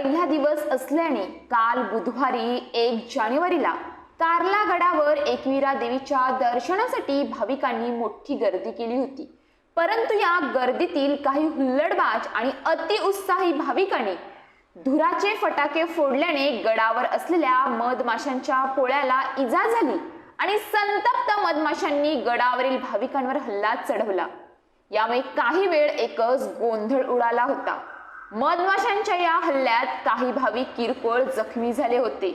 पहिला दिवस असल्याने काल बुधवारी 1 जानेवारीला कार्ला गडावर एकविरा देवीच्या दर्शनासाठी भाविकांनी मोठी गर्दी केली होती। परंतु या गर्दीतील काही हुल्लडबाज आणि अतिउत्साही भाविकांनी धुराचे फटाके फोडल्याने गडावर असलेल्या मधमाशांच्या पोळ्याला इजा झाली आणि संतप्त मधमाशांनी गडावरील भाविकांवर हल्ला चढवला। यामुळे काही वेळ एकच गोंधळ उडाला होता। मधमाशांच्या या हल्ल्यात काही भाविक किरकोळ जखमी झाले होते।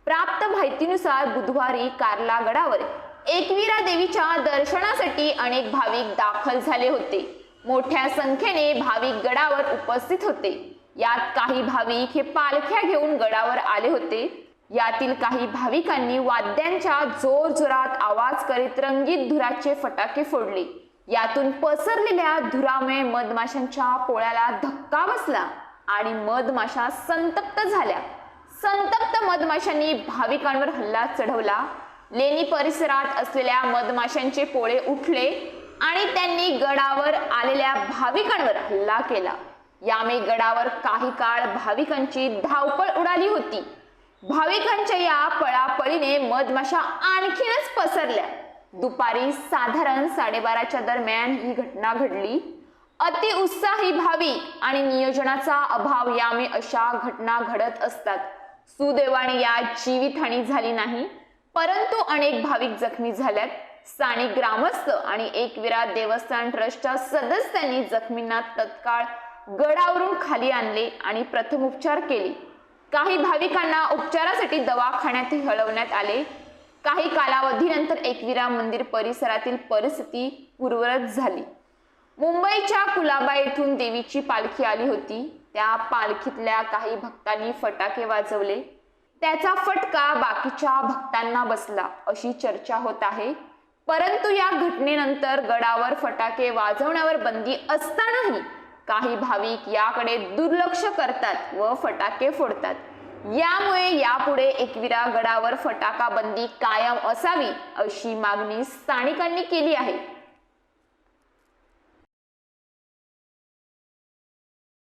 प्राप्त माहितीनुसार बुधवारी कार्ला गडावर एकविरा देवीच्या दर्शनासाठी अनेक भाविक दाखल झाले होते। मोठ्या संख्येने भाविक गडावर उपस्थित होते। यात काही भाविक हे पालख्या घेऊन गडावर आले होते। यातील काही भाविकांनी वाद्यांच्या जोरजोरात आवाज करीत रंगीत धुराचे फटाके फोडले। यातून पसरलेल्या धुरामुळे मधमाशांच्या पोळ्याला धक्का बसला आणि मधमाशा संतप्त झाल्या। संतप्त मधमाशांनी भाविकांवर हल्ला चढवला। लेणी परिसरात असलेल्या मधमाशांचे पोळे उठले आणि त्यांनी गडावर आलेल्या भाविकांवर हल्ला केला। यामुळे गडावर काही काळ भाविकांची धावपळ उडाली होती। भाविकांच्या या पळापळीने मधमाशा आणखीनच पसरल्या। दुपारी साधारण 12:30च्या दरम्यान ही घटना घडली। अतिउत्साही भाविक आणि नियोजनाचा अभाव यामुळे अशा घटना घडत असतात। सुदैवाने यात जीवितहानी झाली नाही, परंतु अनेक भाविक जखमी झाल्यात। स्थानिक ग्रामस्थ आणि एकविरा देवस्थान ट्रस्टच्या सदस्यांनी जखमींना तत्काळ गडावरून खाली आणले आणि प्रथमोपचार केले। काही भाविकांना उपचारासाठी दवाखान्यात हलवण्यात आले। काही कालावधीनंतर एकविरा मंदिर परिसरातील परिस्थिती पूर्ववत झाली। मुंबईच्या कुलाबा येथून देवीची पालखी आली होती। त्या पालखीतल्या काही भक्तांनी फटाके वाजवले। त्याचा फटका बाकीच्या भक्तांना बसला अशी चर्चा होत आहे। परंतु या घटनेनंतर गडावर फटाके वाजवण्यावर बंदी असतानाही काही भाविक याकडे दुर्लक्ष करतात व फटाके फोडतात। यामुळे यापुढे एकविरा गडावर फटाका बंदी कायम असावी अशी मागणी स्थानिकांनी केली आहे।